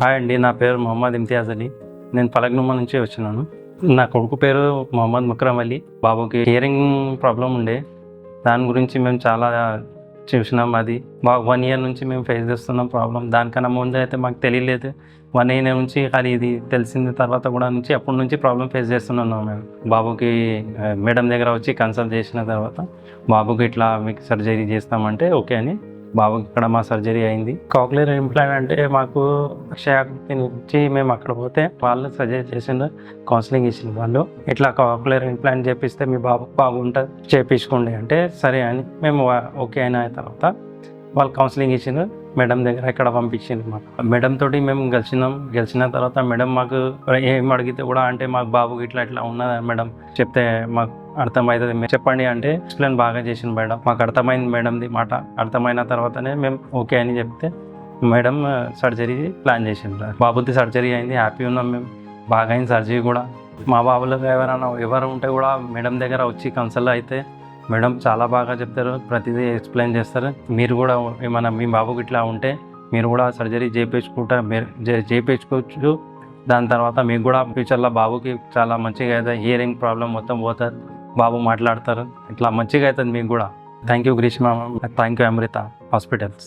Hi అండి, నా పేరు మొహమ్మద్ ఇమ్తియాజ్ అలీ. నేను పలక్నుమా నుంచి వచ్చినాను. నా కొడుకు పేరు మొహమ్మద్ ముక్రమ్ అలీ. బాబుకి హియరింగ్ ప్రాబ్లం ఉండే, దాని గురించి మేము చాలా చూసినాం. అది 1 ఇయర్ నుంచి మేము ఫేస్ చేస్తున్నాం ప్రాబ్లం. దానికన్నా ముందు అయితే మాకు తెలియలేదు. 1 ఇయర్ నుంచి అది ఇది తెలిసిన తర్వాత కూడా అప్పటి నుంచి ప్రాబ్లం ఫేస్ చేస్తున్నాం మేము. బాబుకి మేడం దగ్గర వచ్చి కన్సల్ట్ చేసిన తర్వాత బాబుకి ఇట్లా మీకు సర్జరీ చేస్తామంటే ఓకే అని బాబుకి ఇక్కడ మా సర్జరీ అయింది. కాక్లియర్ ఇంప్లాంట్ అంటే మాకు అక్షయాకృతి నుంచి మేము అక్కడ పోతే వాళ్ళు సజెస్ట్ చేసిండ్రు, కౌన్సిలింగ్ ఇచ్చింది. వాళ్ళు ఇట్లా కాక్లియర్ ఇంప్లాంట్ చేపిస్తే మీ బాబు బాగుంటుంది, చేపించుకోండి అంటే సరే అని మేము ఓకే అయిన తర్వాత వాళ్ళు కౌన్సిలింగ్ ఇచ్చిండ్రు. మేడం దగ్గర ఇక్కడ పంపించింది. మాకు మేడం తోటి మేము గెలిచిన తర్వాత మేడం మాకు ఏం అడిగితే కూడా అంటే మాకు బాబుకి ఇట్లా ఇట్లా ఉన్నది మేడం చెప్తే మాకు అర్థమవుతుంది, చెప్పండి అంటే ఎక్స్ప్లెయిన్ బాగా చేసింది మేడం. మాకు అర్థమైంది మేడంది మాట. అర్థమైన తర్వాతనే మేము ఓకే అని చెప్తే మేడం సర్జరీ ప్లాన్ చేసిండ్రు. బాబుది సర్జరీ అయింది, హ్యాపీ ఉన్నాం మేము. బాగా అయింది సర్జరీ కూడా. మా బాబులకు ఎవరు ఉంటే కూడా మేడం దగ్గర వచ్చి కన్సల్ట్ అయితే మేడం చాలా బాగా చెప్తారు, ప్రతిదీ ఎక్స్ప్లెయిన్ చేస్తారు. మీరు కూడా ఏమైనా మీ బాబుకి ఇట్లా ఉంటే మీరు కూడా సర్జరీ చేయించుకోవచ్చు. దాని తర్వాత మీకు కూడా ఫ్యూచర్లో బాబుకి చాలా మంచిగా అవుతుంది, హియరింగ్ ప్రాబ్లం మొత్తం పోతుంది, బాబు మాట్లాడతారు, ఇట్లా మంచిగా అవుతుంది మీకు కూడా. Thank you Greeshma, thank you Amrutha hospitals.